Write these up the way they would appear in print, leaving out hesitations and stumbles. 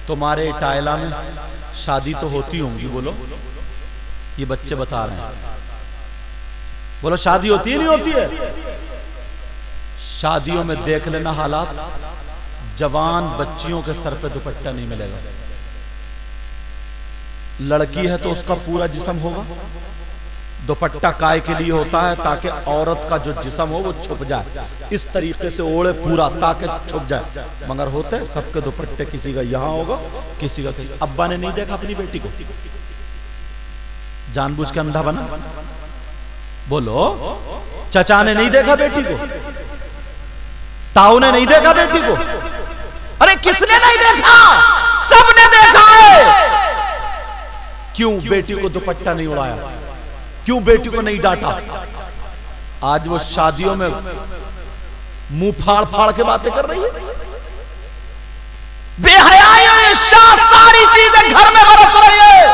तुम्हारे टायला में शादी तो होती होंगी, बोलो। ये बच्चे बता रहे हैं, बोलो शादी होती है नहीं होती है? शादियों में देख लेना हालात, जवान बच्चियों के सर पे दुपट्टा नहीं मिलेगा। लड़की है तो उसका पूरा जिस्म होगा। दुपट्टा काय के लिए होता है? ताकि औरत का जो जिस्म हो वो छुप जाए, इस तरीके से ओढ़े पूरा ताकि छुप जाए। मगर होते हैं सबके दुपट्टे, किसी का यहां होगा, किसी का कहीं। अब्बा ने नहीं देखा अपनी बेटी को, जानबूझ के अंधा बना? बोलो। चचा ने नहीं देखा बेटी को? ताऊ ने नहीं देखा बेटी को? अरे किसने नहीं देखा? सबने देखा है। क्यों बेटी को दुपट्टा नहीं उड़ाया? क्यों बेटी को नहीं डांटा? आज वो शादियों में मुंह फाड़ फाड़ के बातें कर रही है। बेहयाई सारी चीजें घर में बरस रही है।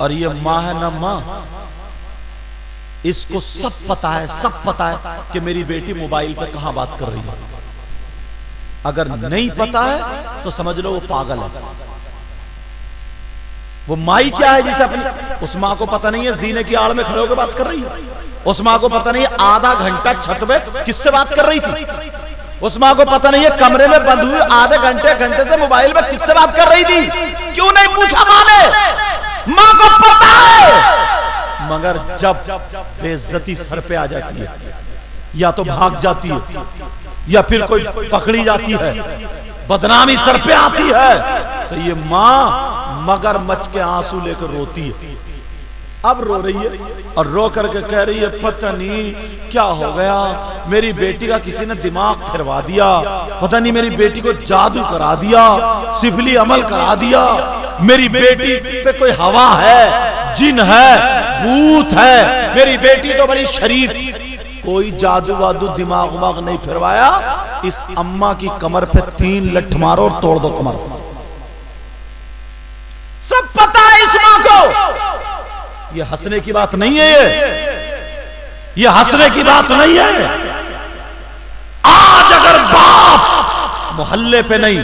और ये माँ है ना माँ, इसको सब पता है, सब पता है कि मेरी बेटी मोबाइल पे कहां बात कर रही है। अगर नहीं पता है तो समझ लो वो पागल है। वो माई क्या है जिसे अपनी, उस माँ को पता नहीं है जीने की आड़ में खड़े होकर बात कर रही है। उस माँ को पता नहीं है आधा घंटा छत में किससे बात कर रही थी। उस माँ को पता नहीं है कमरे में बंद हुई आधे घंटे से मोबाइल में किससे बात कर रही थी। क्यों नहीं पूछा माँ ने? माँ को पता है। मगर जब बेइज्जती सर पे आ जाती है, या तो भाग जाती है, या फिर कोई पकड़ी जाती है, बदनामी सर पे आती है, तो ये माँ मगरमच्छ के आंसू लेकर रोती है। अब रो रही है और रो करके कह रही है पता नहीं क्या हो गया, मेरी बेटी का किसी ने दिमाग फिरवा दिया, पता नहीं मेरी बेटी को जादू करा दिया, सिफली अमल करा दिया, मेरी बेटी पे कोई हवा है, जिन है, भूत है, मेरी बेटी तो बड़ी शरीफ थी। कोई जादू वादू दिमाग उमाग नहीं फिरवाया। इस अम्मा की कमर पे 3 लठ मारो और तोड़ दो कमर। सब पता है इस मां को। ये हंसने की बात नहीं है, ये हंसने की बात नहीं है। आज अगर बाप मोहल्ले पे नहीं,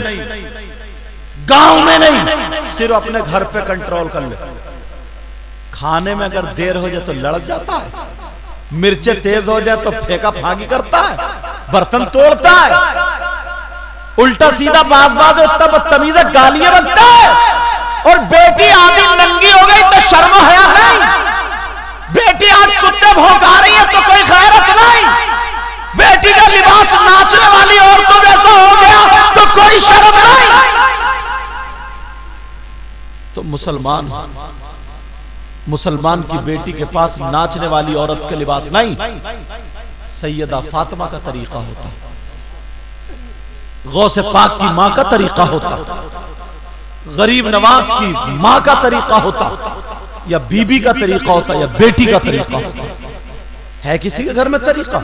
गांव में नहीं, सिर्फ अपने घर पे कंट्रोल कर ले। खाने में अगर देर हो जाए तो लड़ जाता है, मिर्चें तेज हो जाए तो फेंका फांकी करता है, बर्तन तोड़ता है, उल्टा सीधा बाज बाज इतना बदतमीज गालियां बकता है। और बेटी आधी नंगी हो गई तो शर्म हया नहीं। बेटी आज कुत्ते भौंका रही है तो कोई खैरत नहीं। बेटी का लिबास नाचने वाली औरतों जैसा हो गया तो कोई शर्म नहीं। तो मुसलमान की बेटी के पास नाचने वाली औरत के लिबास नहीं, सैयदा फातिमा का तरीका होता, गौसे पाक की मां का तरीका होता, गरीब नवाज की मां का तरीका होता, या बीबी का तरीका होता, या बेटी का तरीका होता। है किसी के घर में तरीका?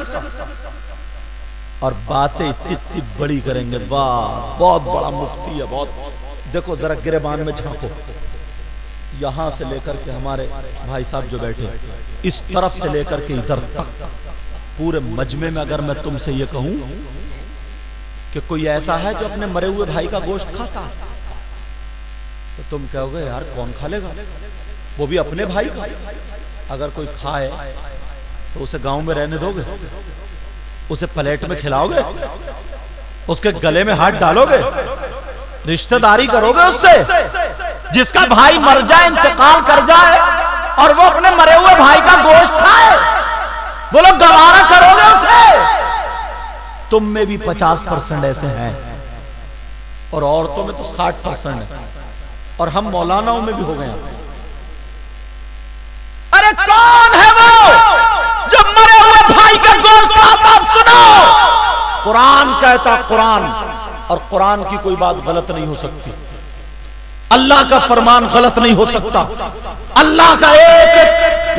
और बातें इतनी बड़ी करेंगे, वाह बहुत बड़ा मुफ्ती है, बहुत। देखो जरा गिरेबान में झांको, यहां से लेकर के हमारे भाई साहब जो बैठे, इस तरफ से लेकर के इधर तक पूरे मजमे में अगर मैं तुमसे ये कहूं कि कोई ऐसा है जो अपने मरे हुए भाई का गोश्त खाता है, तो तुम कहोगे यार कौन खा लेगा, वो भी अपने भाई का। अगर कोई खाए तो उसे गांव में रहने दोगे? उसे प्लेट में खिलाओगे? उसके गले में हाथ डालोगे? रिश्तेदारी करोगे उससे? जिसका भाई मर जाए, इंतकाल कर जाए, और वो अपने मरे हुए भाई का गोश्त खाए, बोलो गवारा करोगे उसे? तुम में भी 50% ऐसे हैं, और औरतों में तो 60% है, और हम मौलानाओं में भी हो गए। अरे कौन है वो जो मरे हुए भाई का गोश्त खाता? आप सुनो, कुरान कहता, कुरान, और कुरान की कोई बात गलत नहीं हो सकती, अल्लाह का फरमान गलत नहीं हो सकता। अल्लाह का एक एक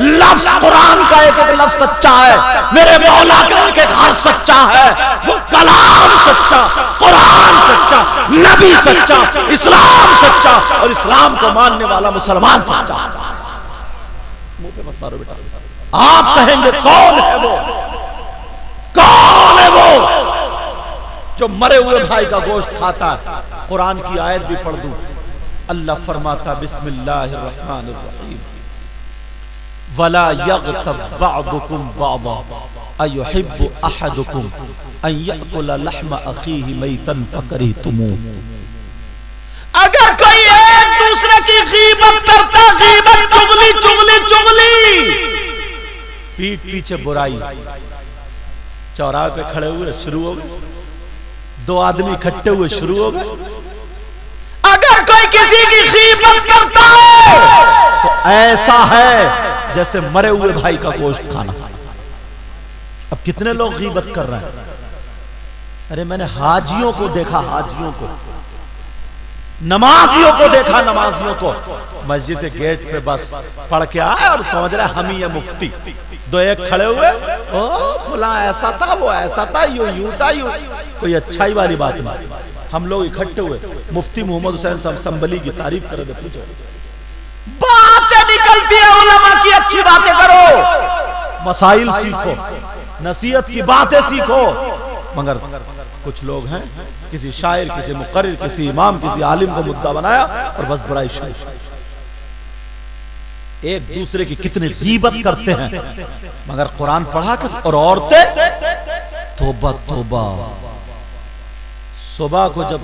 लफ्ज, कुरान का एक एक लफ्ज सच्चा है, मेरे मौला का एक एक हर्फ सच्चा है। वो कलाम सच्चा, कुरान सच्चा, नबी सच्चा, इस्लाम सच्चा, और इस्लाम को मानने वाला मुसलमान सच्चा। मुंह पे मत मारो बेटा। आप कहेंगे कौन है वो, कौन है वो? जो मरे हुए भाई का गोश्त खाता है। कुरान की आयत भी पढ़ दूं, अल्लाह फरमाता बिस्मिल्लाहिर्रहमानिर्रहीम, वला यग़तब बअदुकुम बअदा अयुहिब्बु अहदुकुम अन यअकुला लहम अखीहि मैतन फकरिहतुमू। अगर कोई एक दूसरे की गीबत करता, गीबत चुगली चुगली चुगली, पीठ पीछे बुराई, चौराहे पे खड़े हुए शुरू हो गए, दो आदमी इकट्ठे हुए शुरू हो गए। अगर कोई किसी की गीबत करता है तो ऐसा है जैसे मरे हुए भाई का गोश्त खाना। अब कितने लोग गीबत कर रहे हैं? अरे मैंने हाजियों को देखा, हाजियों को, नमाजियों को देखा, नमाजियों को मस्जिद के गेट पे बस पढ़ के आए और समझ रहे हम ही है मुफ्ती। दो एक खड़े हुए, ओ फला ऐसा था, वो ऐसा था, यूं था, यूं। कोई अच्छाई वाली बात नहीं। हम लोग इकट्ठे हुए, मुफ्ती मोहम्मद हुसैन संबली की तारीफ कर दे, पूछो। बातें निकलती है उलमा की, अच्छी बातें करो, मसाइल सीखो, नसीहत की बातें सीखो। मगर कुछ लोग हैं, किसी शायर, किसी मुकर्रिर, किसी इमाम, किसी आलिम को मुद्दा बनाया और बस बुराई शुरू। एक दूसरे की कितनी गीबत करते हैं, मगर कुरान पढ़ा के। और औरतें, तौबा तौबा, सुबह को जब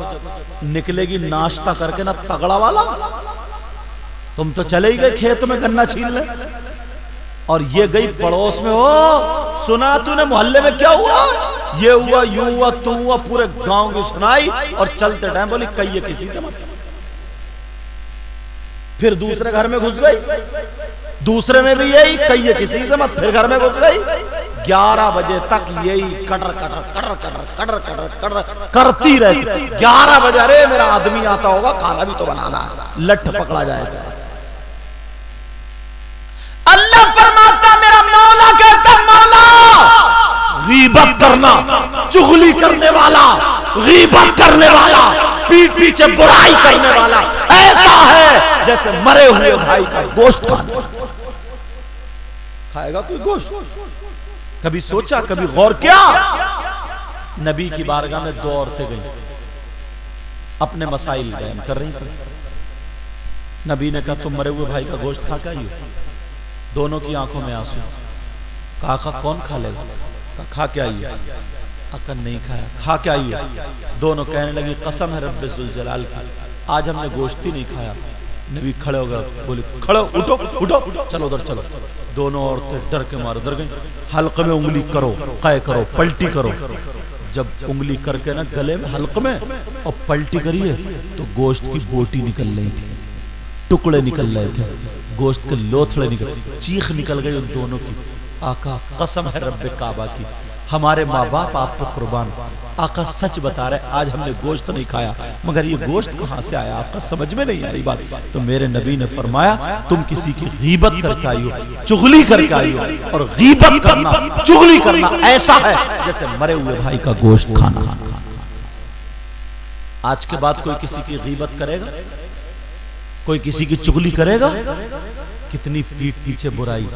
निकलेगी नाश्ता करके ना तगड़ा वाला, तुम तो चले ही गए खेत में गन्ना छीलने, और ये गई पड़ोस में, ओ सुना तूने मोहल्ले में क्या हुआ, ये हुआ, यूं हुआ, तू हुआ, पूरे गांव की सुनाई। और चलते टाइम बोली कहिए किसी से मत। फिर दूसरे घर में घुस गई, दूसरे में भी यही, कहिए किसी से मत। फिर घर में घुस गई, 11 बजे तक यही cutter cutter cutter cutter cutter cutter cutter करती रहती। 11 बजे, अरे मेरा आदमी आता होगा, खाना भी तो बनाना है, लठ पकड़ा जाए। अल्लाह फरमाता, मेरा मौला कहता, मौला गीबत करना, चुगली करने वाला, गीबत करने वाला, पीठ पीछे बुराई करने वाला ऐसा है जैसे मरे हुए भाई का गोश्त खाना। खाएगा कोई गोश्त? कभी सोचा, कभी गौर किया? नबी की बारगाह में दो औरतें गईं, अपने मसाइल बयान कर रही थी। नबी ने कहा तुम मरे हुए भाई का गोश्त खा के आई हो? दोनों की आंखों में आंसू। कहा कौन खा लेगा? कहा खा के आई हो? अकन नहीं खाया। खा के आई हो? दोनों कहने लगे कसम है रब्बे जुल जलाल की, आज हमने गोश्त ही नहीं खाया। नबी खड़े हो गए, बोले खड़ो, उठो उठो, चलो उधर चलो। दोनों औरतें डर के मारे उधर गई। हल्के में उंगली करो, कै करो, पलटी करो। जब उंगली करके ना गले में, हल्के में, और पलटी करिए तो गोश्त की बोटी निकल रही थी, टुकड़े निकल रहे थे, गोश्त के लोथड़े निकल, चीख निकल गई उन दोनों की। आका कसम है रब्बे काबा की, हमारे माँ बाप आप पर कुर्बान, आका सच बता रहे, आज हमने गोश्त नहीं खाया, मगर ये गोश्त कहाँ से आया? आपका समझ में नहीं आई बात। तो मेरे नबी ने फरमाया तुम किसी की गीबत करके आई हो, चुगली करके आई हो, और गीबत करना, चुगली करना ऐसा है जैसे मरे हुए भाई का गोश्त खाना। आज के बाद कोई किसी की गीबत करेगा, कोई किसी की चुगली करेगा, कितनी पीठ पीछे बुराई।